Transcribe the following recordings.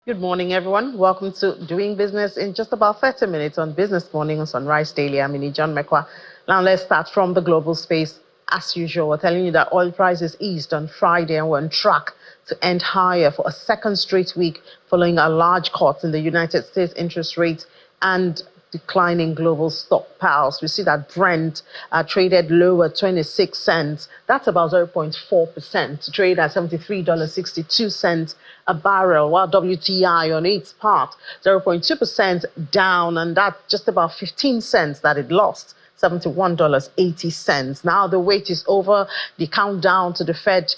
Good morning, everyone. Welcome to Doing Business in just about 30 minutes on Business Morning on Sunrise Daily. I'm John Mekwa. Now let's start from the global space. As usual, we're telling you that oil prices eased on Friday and we're on track to end higher for a second straight week following a large cut in the United States interest rate and declining global stockpiles. We see that Brent traded lower 26 cents. That's about 0.4%, to trade at $73.62 a barrel, while WTI on its part 0.2% down, and that's just about 15 cents that it lost. $71.80. Now the wait is over. The countdown to the Fed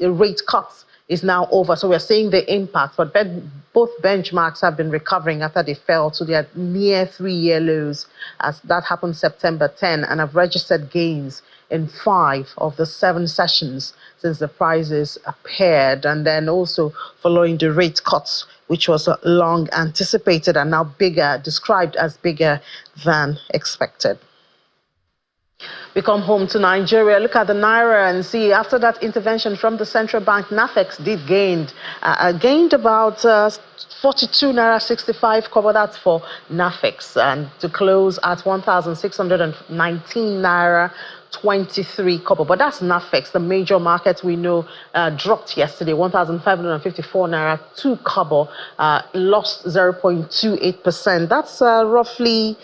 rate cuts is now over. So we're seeing the impact, but both benchmarks have been recovering after they fell to their near 3-year lows, as that happened September 10, and have registered gains in 5 of the 7 sessions since the prices appeared, and then also following the rate cuts, which was long anticipated and now bigger, described as bigger than expected. We come home to Nigeria, look at the Naira and see after that intervention from the central bank, NAFEX did gained about 42 Naira 65 kobo, that's for NAFEX, and to close at 1,619 Naira 23 kobo. But that's NAFEX, the major market we know dropped yesterday, 1,554 Naira 2 kobo, lost 0.28%. That's roughly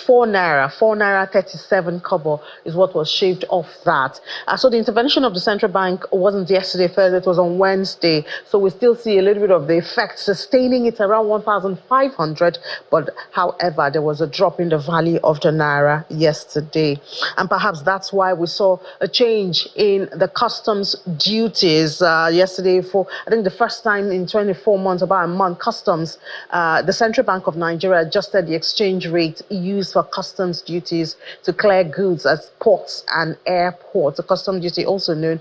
4 Naira 37 kobo is what was shaved off that. So the intervention of the central bank wasn't yesterday, Thursday, it was on Wednesday. So we still see a little bit of the effect, sustaining it around 1,500. But however, there was a drop in the value of the Naira yesterday. And perhaps that's why we saw a change in the customs duties yesterday for, I think, the first time in 24 months, about a month. Customs, the Central Bank of Nigeria adjusted the exchange rate used for customs duties to clear goods at ports and airports. The customs duty, also known,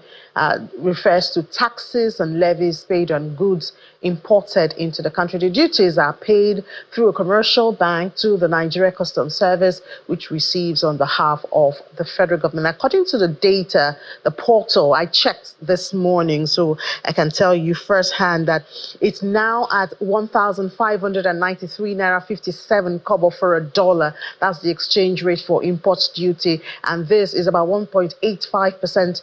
refers to taxes and levies paid on goods imported into the country. The duties are paid through a commercial bank to the Nigeria Customs Service, which receives on behalf of the federal government. According to the data, the portal, I checked this morning, so I can tell you firsthand that it's now at 1,593 Naira 57 kobo for a dollar. That's the exchange rate for import duty, and this is about 1.85%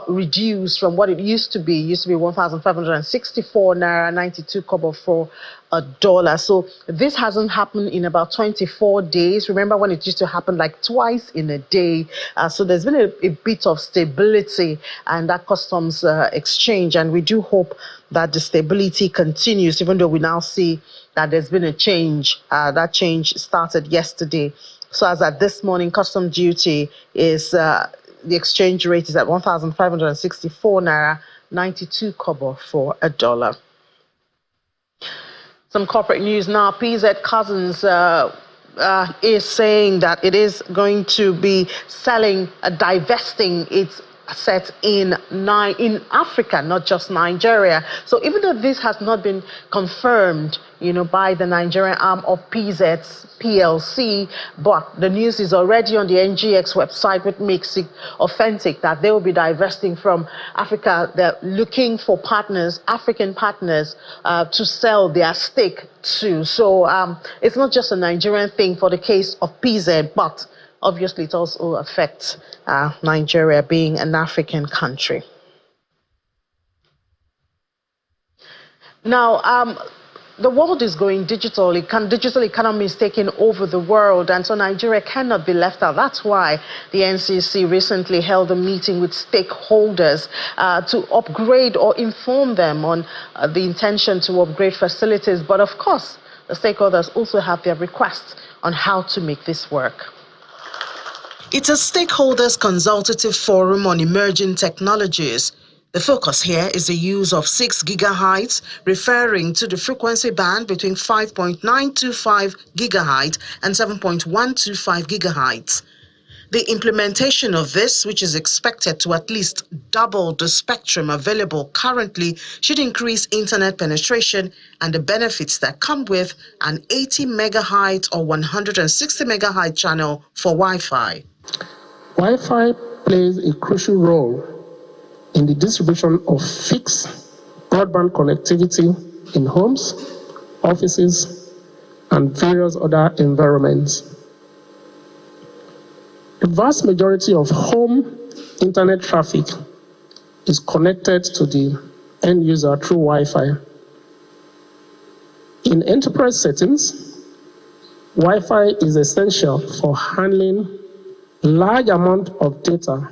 reduced from what it used to be. It used to be 1,564 Naira 92 kobo for a dollar. So this hasn't happened in about 24 days. Remember when it used to happen like twice in a day? So there's been a bit of stability and that customs exchange, and we do hope that the stability continues, even though we now see that there's been a change. That change started yesterday. So as at this morning, custom duty is the exchange rate is at 1,564 Naira 92 kobo for a dollar. Some corporate news now. PZ Cousins is saying that it is going to be selling, divesting its assets in Africa, not just Nigeria. So even though this has not been confirmed, by the Nigerian arm of PZ's PLC, but the news is already on the NGX website, which makes it authentic that they will be divesting from Africa. They're looking for partners, African partners, to sell their stake to. So it's not just a Nigerian thing for the case of PZ, but obviously it also affects Nigeria being an African country. Now, the world is going digital. Digital economy is taking over the world, and so Nigeria cannot be left out. That's why the NCC recently held a meeting with stakeholders to upgrade or inform them on the intention to upgrade facilities. But of course, the stakeholders also have their requests on how to make this work. It's a stakeholders consultative forum on emerging technologies. The focus here is the use of 6 gigahertz, referring to the frequency band between 5.925 gigahertz and 7.125 gigahertz. The implementation of this, which is expected to at least double the spectrum available currently, should increase internet penetration and the benefits that come with an 80 megahertz or 160 megahertz channel for Wi-Fi. Wi-Fi plays a crucial role in the distribution of fixed broadband connectivity in homes, offices, and various other environments. The vast majority of home internet traffic is connected to the end user through Wi-Fi. In enterprise settings, Wi-Fi is essential for handling large amount of data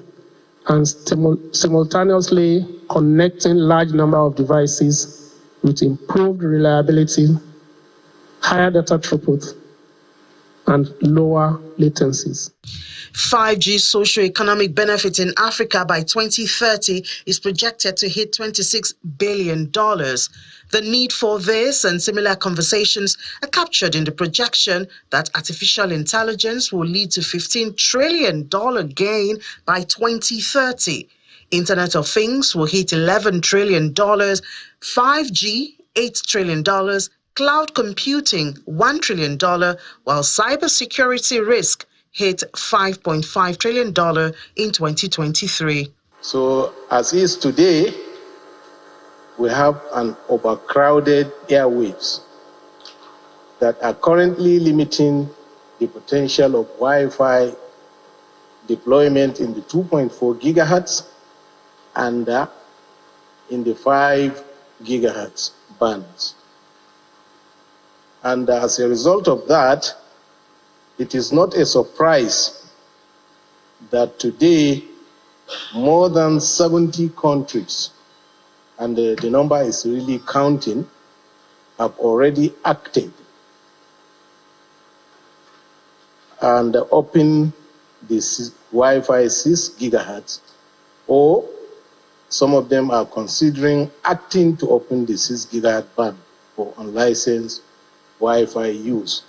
and simultaneously connecting large number of devices with improved reliability, higher data throughput, and lower latencies. 5G socio-economic benefit in Africa by 2030 is projected to hit $26 billion. The need for this and similar conversations are captured in the projection that artificial intelligence will lead to $15 trillion gain by 2030. Internet of Things will hit $11 trillion, 5G $8 trillion, cloud computing $1 trillion, while cybersecurity risk hit $5.5 trillion in 2023. So as is today, we have an overcrowded airwaves that are currently limiting the potential of Wi-Fi deployment in the 2.4 gigahertz and in the 5 gigahertz bands. And as a result of that, it is not a surprise that today more than 70 countries, and the number is really counting, have already acted and opened this Wi-Fi 6 gigahertz, or some of them are considering acting to open the 6 gigahertz band for unlicensed Wi-Fi use.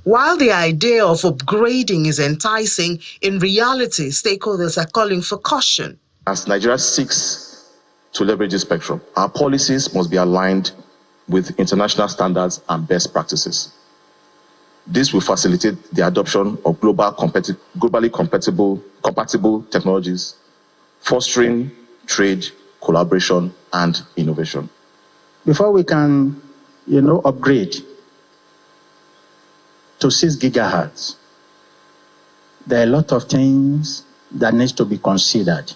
While the idea of upgrading is enticing, in reality, stakeholders are calling for caution. As Nigeria seeks to leverage this spectrum, our policies must be aligned with international standards and best practices. This will facilitate the adoption of globally compatible technologies, fostering trade, collaboration, and innovation. Before we can, upgrade to 6 gigahertz, there are a lot of things that needs to be considered.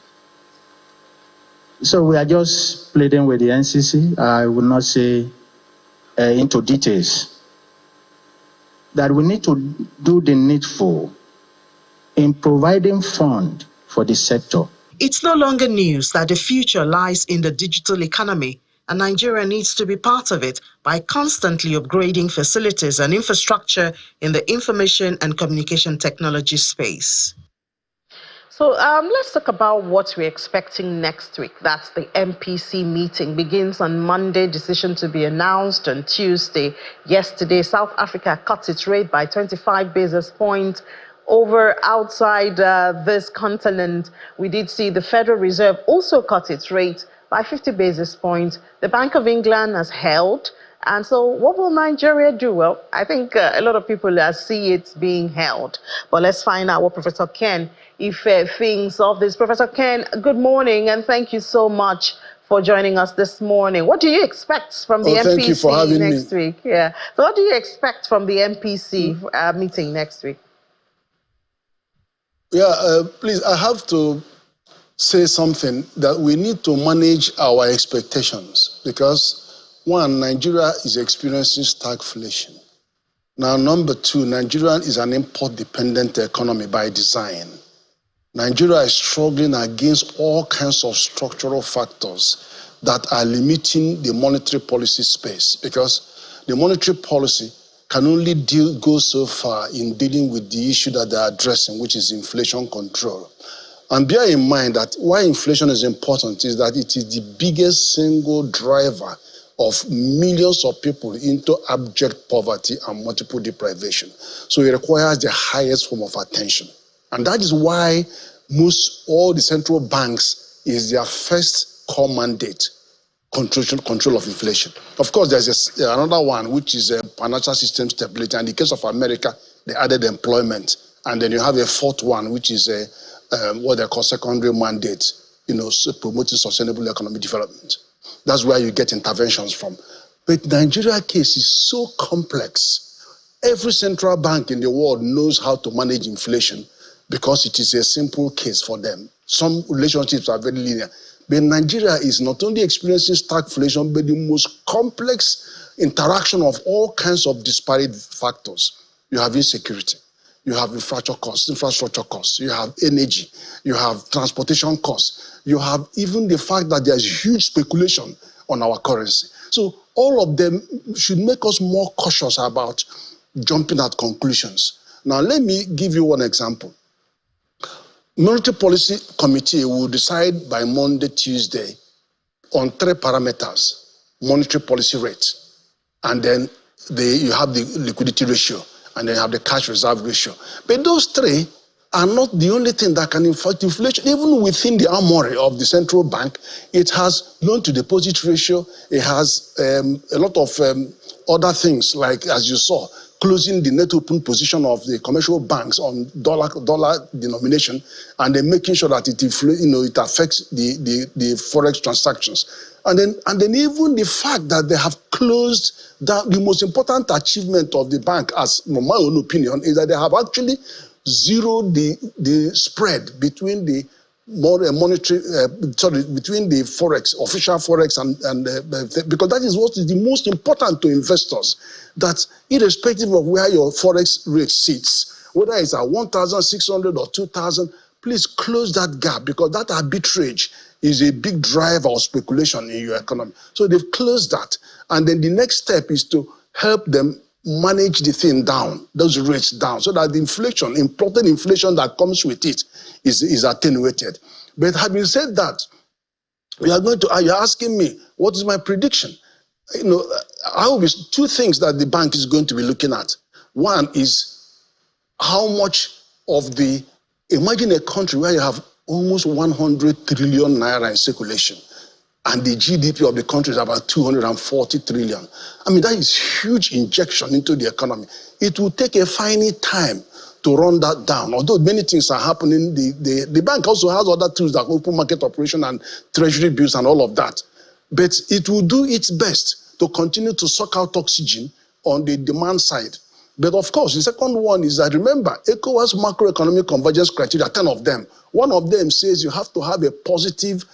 So we are just pleading with the NCC, I will not say into details, that we need to do the needful in providing fund for the sector. It's no longer news that the future lies in the digital economy, and Nigeria needs to be part of it by constantly upgrading facilities and infrastructure in the information and communication technology space. So let's talk about what we're expecting next week. That's the MPC meeting. Begins on Monday, decision to be announced on Tuesday. Yesterday, South Africa cut its rate by 25 basis points. Over outside this continent, we did see the Federal Reserve also cut its rate by 50 basis points. The Bank of England has held. And so what will Nigeria do? Well, I think a lot of people see it being held. But let's find out what Professor Ken thinks of this. Professor Ken, good morning, and thank you so much for joining us this morning. What do you expect from the MPC thank you for having next week? Yeah. So what do you expect from the MPC meeting next week? Yeah, please, I have to say something that we need to manage our expectations because, one, Nigeria is experiencing stagflation. Now, number two, Nigeria is an import-dependent economy by design. Nigeria is struggling against all kinds of structural factors that are limiting the monetary policy space because the monetary policy can only go so far in dealing with the issue that they're addressing, which is inflation control. And bear in mind that why inflation is important is that it is the biggest single driver of millions of people into abject poverty and multiple deprivation. So it requires the highest form of attention. And that is why all the central banks is their first core mandate, control of inflation. Of course, there's another one, which is financial system stability. And in the case of America, they added employment. And then you have a fourth one, which is what they call secondary mandate, promoting sustainable economic development. That's where you get interventions from. But Nigeria case is so complex. Every central bank in the world knows how to manage inflation because it is a simple case for them. Some relationships are very linear. But Nigeria is not only experiencing stagflation, but the most complex interaction of all kinds of disparate factors. You have insecurity, you have infrastructure costs, you have energy, you have transportation costs, you have even the fact that there's huge speculation on our currency. So all of them should make us more cautious about jumping at conclusions. Now, let me give you one example. Monetary Policy Committee will decide by Monday, Tuesday on 3 parameters: monetary policy rate, and then you have the liquidity ratio, and then you have the cash reserve ratio. But those 3 are not the only thing that can affect inflation. Even within the armory of the central bank, it has loan to deposit ratio. It has a lot of other things, like, as you saw, closing the net open position of the commercial banks on dollar denomination, and then making sure that it affects the forex transactions. And then even the fact that they have closed that, the most important achievement of the bank, as in my own opinion, is that they have actually zeroed the spread between the between the forex, official forex, and because that is what is the most important to investors. That irrespective of where your forex rate sits, whether it's at 1,600 or 2,000, please close that gap, because that arbitrage is a big driver of speculation in your economy. So they've closed that, and then the next step is to help them manage the thing down, those rates down, so that the inflation, imported inflation that comes with it, is attenuated. But having said that, you're asking me, what is my prediction? I will be 2 things that the bank is going to be looking at. One is how much of imagine a country where you have almost 100 trillion naira in circulation, and the GDP of the country is about 240 trillion. I mean, that is huge injection into the economy. It will take a finite time to run that down. Although many things are happening, the bank also has other tools like open market operation and treasury bills and all of that. But it will do its best to continue to suck out oxygen on the demand side. But of course, the second one is that, remember, ECOWAS macroeconomic convergence criteria, 10 of them. One of them says you have to have a positive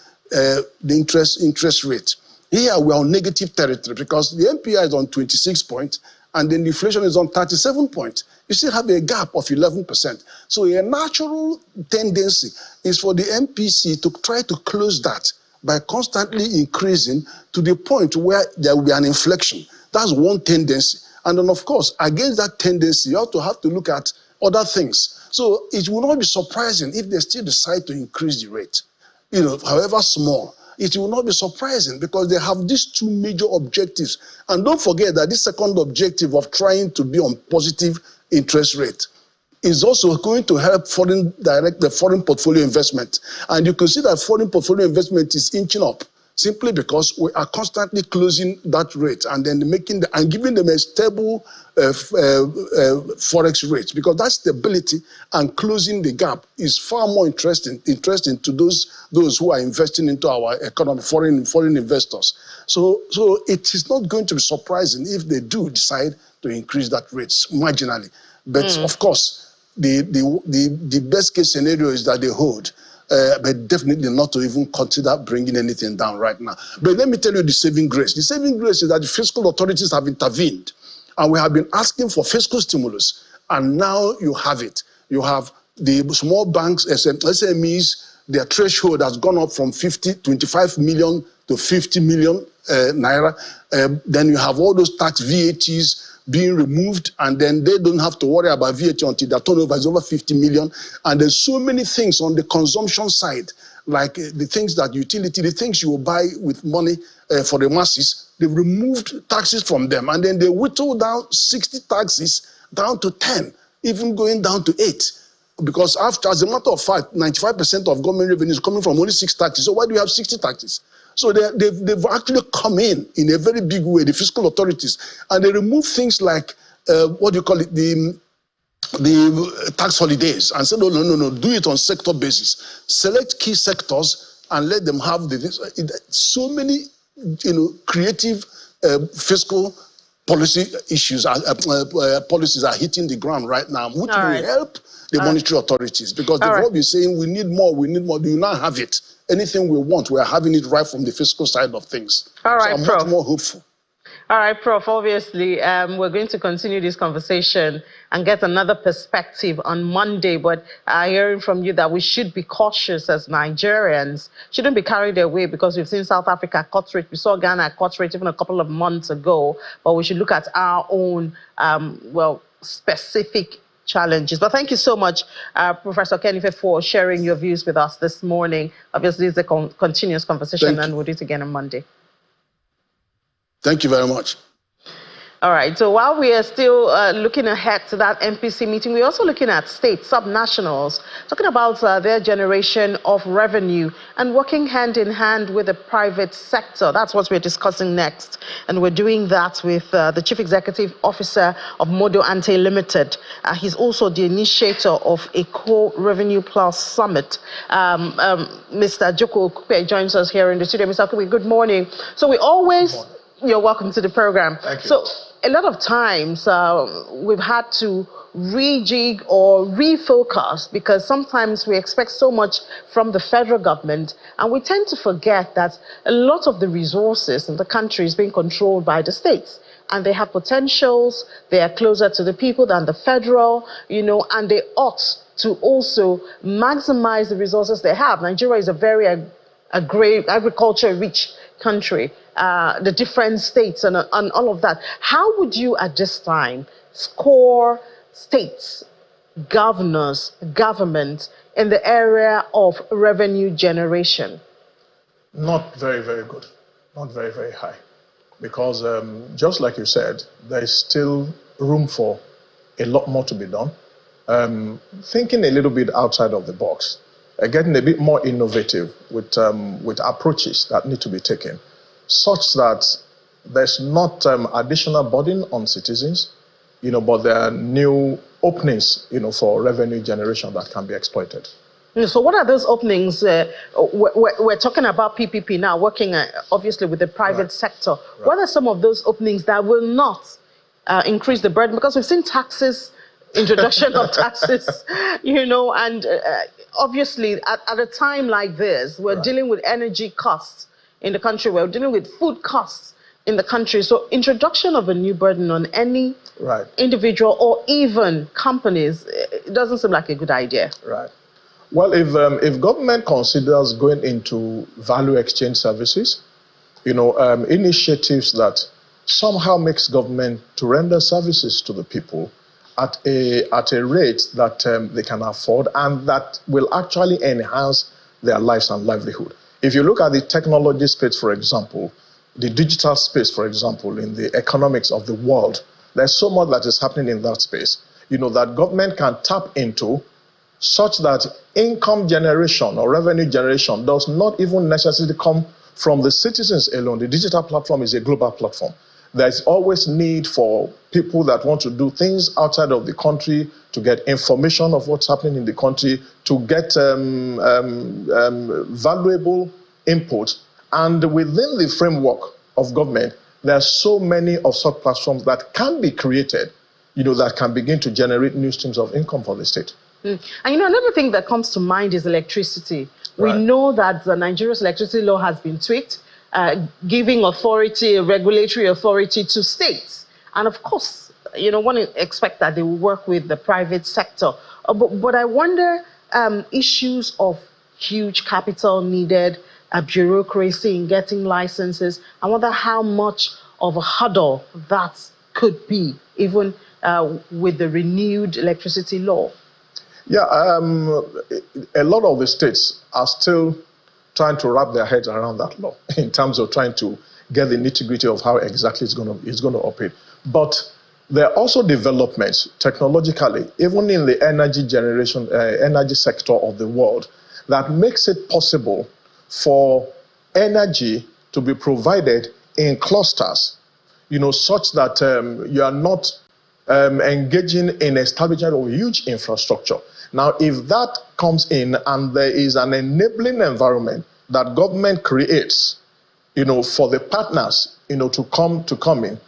interest rate. Here we are on negative territory because the MPI is on 26 points and then the inflation is on 37 points. You still have a gap of 11%. So a natural tendency is for the MPC to try to close that by constantly increasing to the point where there will be an inflection. That's one tendency. And then, of course, against that tendency, you have to look at other things. So it will not be surprising if they still decide to increase the rate. However small, it will not be surprising because they have these 2 major objectives. And don't forget that this second objective of trying to be on positive interest rate is also going to help the foreign portfolio investment. And you can see that foreign portfolio investment is inching up simply because we are constantly closing that rate and then giving them a stable forex rate, because that stability and closing the gap is far more interesting to those who are investing into our economy, foreign investors. So it is not going to be surprising if they do decide to increase that rate marginally. But of course, the best case scenario is that they hold. But definitely not to even consider bringing anything down right now. But let me tell you the saving grace. The saving grace is that the fiscal authorities have intervened, and we have been asking for fiscal stimulus, and now you have it. You have the small banks, SMEs, their threshold has gone up from 25 million to 50 million naira. Then you have all those tax VATs being removed, and then they don't have to worry about VAT until their turnover is over 50 million. And there's so many things on the consumption side, like the things that utility, the things you will buy with money for the masses. They've removed taxes from them, and then they whittle down 60 taxes down to 10, even going down to 8. Because as a matter of fact, 95% of government revenue is coming from only 6 taxes. So why do you have 60 taxes? So they've actually come in a very big way, the fiscal authorities, and they remove things like, the tax holidays, and say, no, do it on sector basis. Select key sectors and let them have so many, creative fiscal policy issues, policies are hitting the ground right now, which will help the monetary authorities, because they've all been saying we need more, we need more. Do you not have it? Anything we want, we are having it right from the fiscal side of things. All right, so I'm Prof. much more hopeful. All right, Prof. Obviously, we're going to continue this conversation and get another perspective on Monday. But hearing from you that we should be cautious as Nigerians, shouldn't be carried away, because we've seen South Africa cut rate. We saw Ghana cut rate even a couple of months ago. But we should look at our own, specific challenges. But thank you so much, Professor Kenife, for sharing your views with us this morning. Obviously, it's a continuous conversation, and we'll do it again on Monday. Thank you very much. All right, so while we are still looking ahead to that MPC meeting, we're also looking at state subnationals, talking about their generation of revenue and working hand in hand with the private sector. That's what we're discussing next. And we're doing that with the Chief Executive Officer of Modo Ante Limited. He's also the initiator of a Co-Revenue Plus Summit. Mr. Joko Okupe joins us here in the studio. Mr. Okupe, good morning. So we always... You're welcome to the program. Thank you. So a lot of times we've had to rejig or refocus, because sometimes we expect so much from the federal government, and we tend to forget that a lot of the resources in the country is being controlled by the states. And they have potentials, they are closer to the people than the federal, and they ought to also maximize the resources they have. Nigeria is a very great agriculture-rich country. The different states and all of that. How would you at this time score states, governors, government in the area of revenue generation? Not very, very good. Not very, very high. Because just like you said, there is still room for a lot more to be done. Thinking a little bit outside of the box, getting a bit more innovative with approaches that need to be taken, such that there's not additional burden on citizens, but there are new openings, for revenue generation that can be exploited. So what are those openings? We're talking about PPP now, working obviously with the private sector. Right. What are some of those openings that will not increase the burden? Because we've seen taxes, introduction of taxes, and obviously at a time like this, we're dealing with energy costs in the country, we're dealing with food costs in the country. So introduction of a new burden on any individual or even companies, it doesn't seem like a good idea. Right. Well, if government considers going into value exchange services, initiatives that somehow makes government to render services to the people at a rate that they can afford and that will actually enhance their lives and livelihood. If you look at the technology space, for example, the digital space, for example, in the economics of the world, there's so much that is happening in that space, that government can tap into, such that income generation or revenue generation does not even necessarily come from the citizens alone. The digital platform is a global platform. There's always need for people that want to do things outside of the country to get information of what's happening in the country, to get valuable input. And within the framework of government, there are so many of such platforms that can be created, that can begin to generate new streams of income for the state. And another thing that comes to mind is electricity. We know that the Nigeria's electricity law has been tweaked, giving authority, regulatory authority to states. And of course, one would expect that they will work with the private sector. But I wonder, issues of huge capital needed, bureaucracy in getting licenses, I wonder how much of a hurdle that could be, even with the renewed electricity law. Yeah, a lot of the states are still trying to wrap their heads around that law in terms of trying to get the nitty-gritty of how exactly it's going to operate. But there are also developments technologically, even in the energy generation, energy sector of the world, that makes it possible for energy to be provided in clusters, such that you are not engaging in establishment of huge infrastructure. Now, if that comes in and there is an enabling environment that government creates, for the partners, to come in,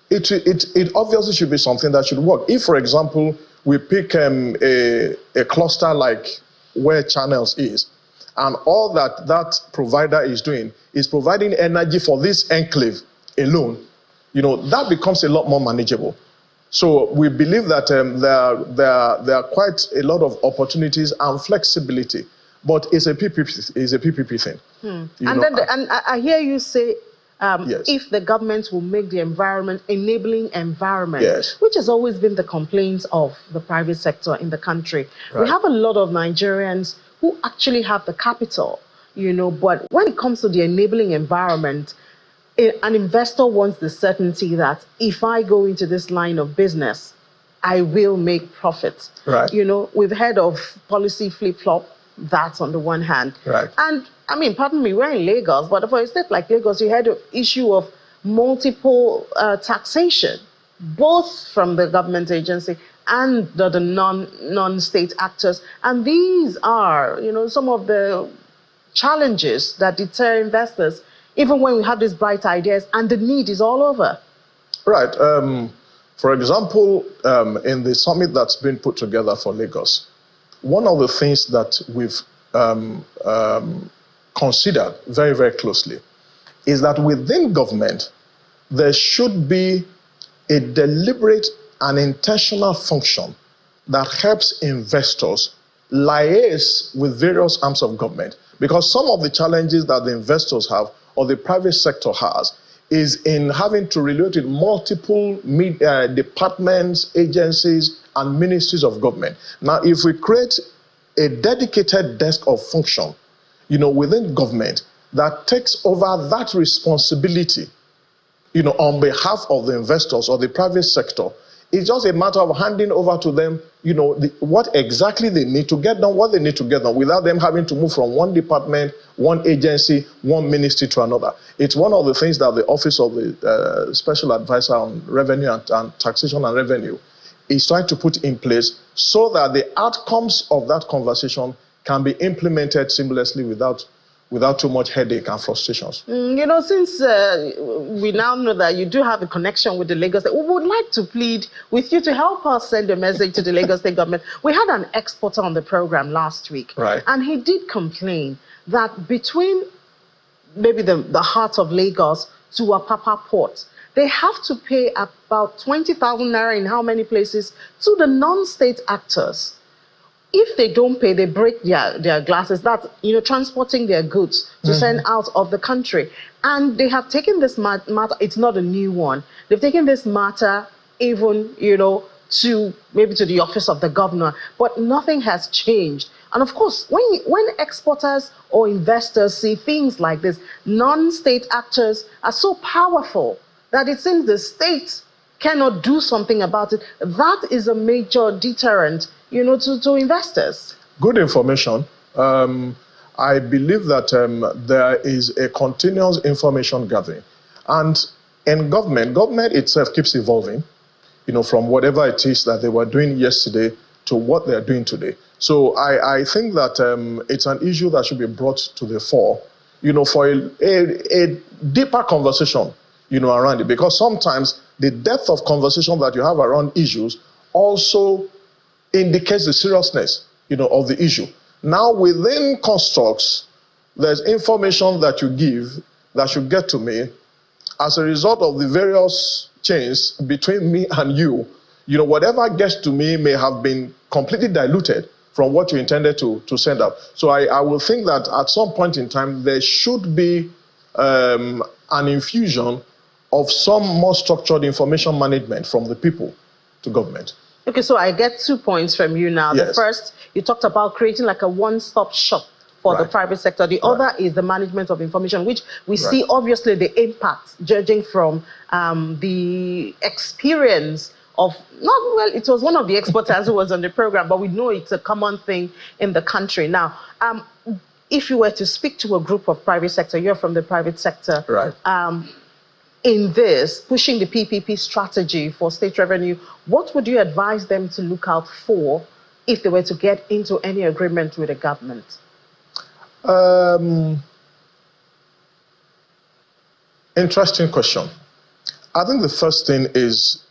it obviously should be something that should work. If, for example, we pick a cluster like where Channels is, and all that provider is doing is providing energy for this enclave alone, that becomes a lot more manageable. So we believe that there are quite a lot of opportunities and flexibility, but it's a PPP thing. And I hear you say, yes. if the government will make the environment enabling environment, yes. which has always been the complaint of the private sector in the country. Right. We have a lot of Nigerians who actually have the capital, but when it comes to the enabling environment, an investor wants the certainty that if I go into this line of business, I will make profits. Right. We've heard of policy flip-flop, that's on the one hand. Right. And I mean, pardon me, we're in Lagos, but for a state like Lagos, you had an issue of multiple taxation, both from the government agency and the non-state actors. And these are, some of the challenges that deter investors, even when we have these bright ideas and the need is all over. Right. For example, in the summit that's been put together for Lagos, one of the things that we've considered very, very closely is that within government, there should be a deliberate and intentional function that helps investors liaise with various arms of government. Because some of the challenges that the investors have or the private sector has is in having to relate with multiple departments, agencies, and ministries of government. Now, if we create a dedicated desk of function, within government that takes over that responsibility, on behalf of the investors or the private sector, it's just a matter of handing over to them, what exactly they need to get done, what they need to get done, without them having to move from one department, one agency, one ministry to another. It's one of the things that the Office of the Special Advisor on Revenue and Taxation and Revenue is trying to put in place so that the outcomes of that conversation can be implemented seamlessly without too much headache and frustrations. Since we now know that you do have a connection with the Lagos State, we would like to plead with you to help us send a message to the Lagos State government. We had an exporter on the program last week, right, and he did complain that between maybe the heart of Lagos to Apapa Port, they have to pay about 20,000 naira in how many places to the non-state actors. If they don't pay, they break their glasses. That's, transporting their goods to send out of the country. And they have taken this matter, it's not a new one. They've taken this matter even, to maybe to the office of the governor, but nothing has changed. And of course, when exporters or investors see things like this, non-state actors are so powerful that it seems the state cannot do something about it. That is a major deterrent, to investors. Good information. I believe that there is a continuous information gathering. And in government itself keeps evolving, from whatever it is that they were doing yesterday to what they're doing today. So I think that it's an issue that should be brought to the fore, for a deeper conversation, around it. Because sometimes the depth of conversation that you have around issues also indicates the seriousness, of the issue. Now, within constructs, there's information that you give that should get to me as a result of the various chains between me and you. Whatever gets to me may have been completely diluted from what you intended to send out. So I will think that at some point in time, there should be an infusion of some more structured information management from the people to government. Okay, so I get 2 points from you now. Yes. The first, you talked about creating like a one-stop shop for the private sector. The other is the management of information, which we see obviously the impact, judging from the experience of, it was one of the exporters who was on the program, but we know it's a common thing in the country. Now, if you were to speak to a group of private sector, you're from the private sector, in this, pushing the PPP strategy for state revenue, what would you advise them to look out for if they were to get into any agreement with the government? Interesting question. I think the first thing is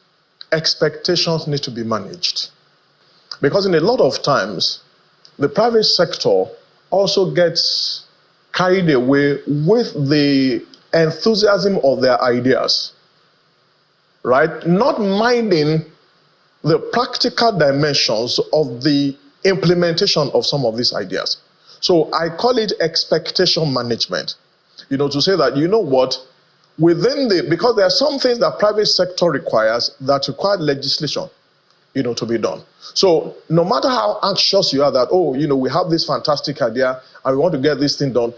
expectations need to be managed. Because in a lot of times, the private sector also gets carried away with the enthusiasm of their ideas, right? Not minding the practical dimensions of the implementation of some of these ideas. So I call it expectation management. To say that, you know what, because there are some things that private sector requires that require legislation, to be done. So no matter how anxious you are that, we have this fantastic idea and we want to get this thing done,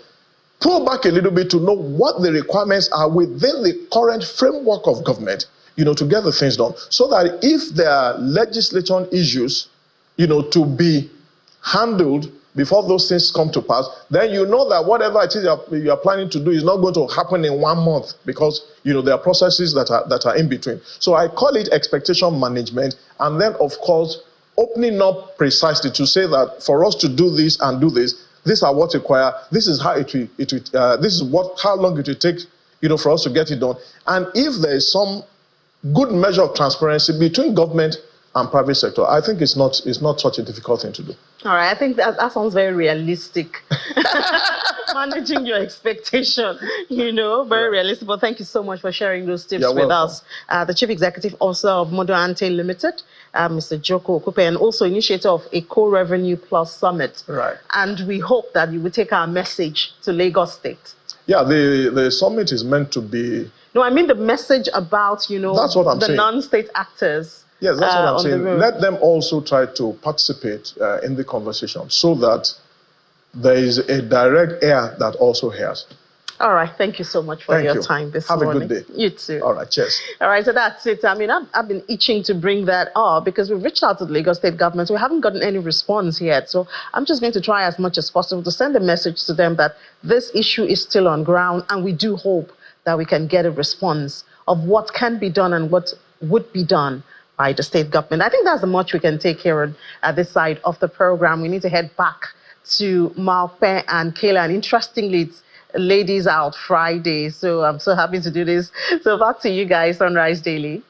pull back a little bit to know what the requirements are within the current framework of government, to get the things done. So that if there are legislation issues, to be handled before those things come to pass, then you know that whatever it is you are planning to do is not going to happen in 1 month, because there are processes that are in between. So I call it expectation management, and then of course opening up precisely to say that for us to do this and do this, these are what require. This is how this is how long it will take, for us to get it done. And if there is some good measure of transparency between government and private sector, I think it's not such a difficult thing to do. All right, I think that sounds very realistic. Managing your expectation, very realistic. But thank you so much for sharing those tips with us. The Chief Executive Officer of Modo Ante Limited, Mr. Joko Okupe, and also initiator of Eco Revenue Plus Summit. Right. And we hope that you will take our message to Lagos State. Yeah, the summit is meant to be... No, I mean the message about, that's what I'm saying. non-state actors. Yes, that's what I'm saying. Let them also try to participate in the conversation so that there is a direct ear that also hears. All right. Thank you so much for your time this morning. Have a good day. You too. All right. Cheers. All right. So that's it. I mean, I've been itching to bring that up because we've reached out to the Lagos State government. We haven't gotten any response yet. So I'm just going to try as much as possible to send a message to them that this issue is still on ground, and we do hope that we can get a response of what can be done and what would be done by the state government. I think that's the much we can take here at this side of the program. We need to head back to Malpe and Kayla. And interestingly, it's Ladies Out Friday. So I'm so happy to do this. So back to you guys, Sunrise Daily.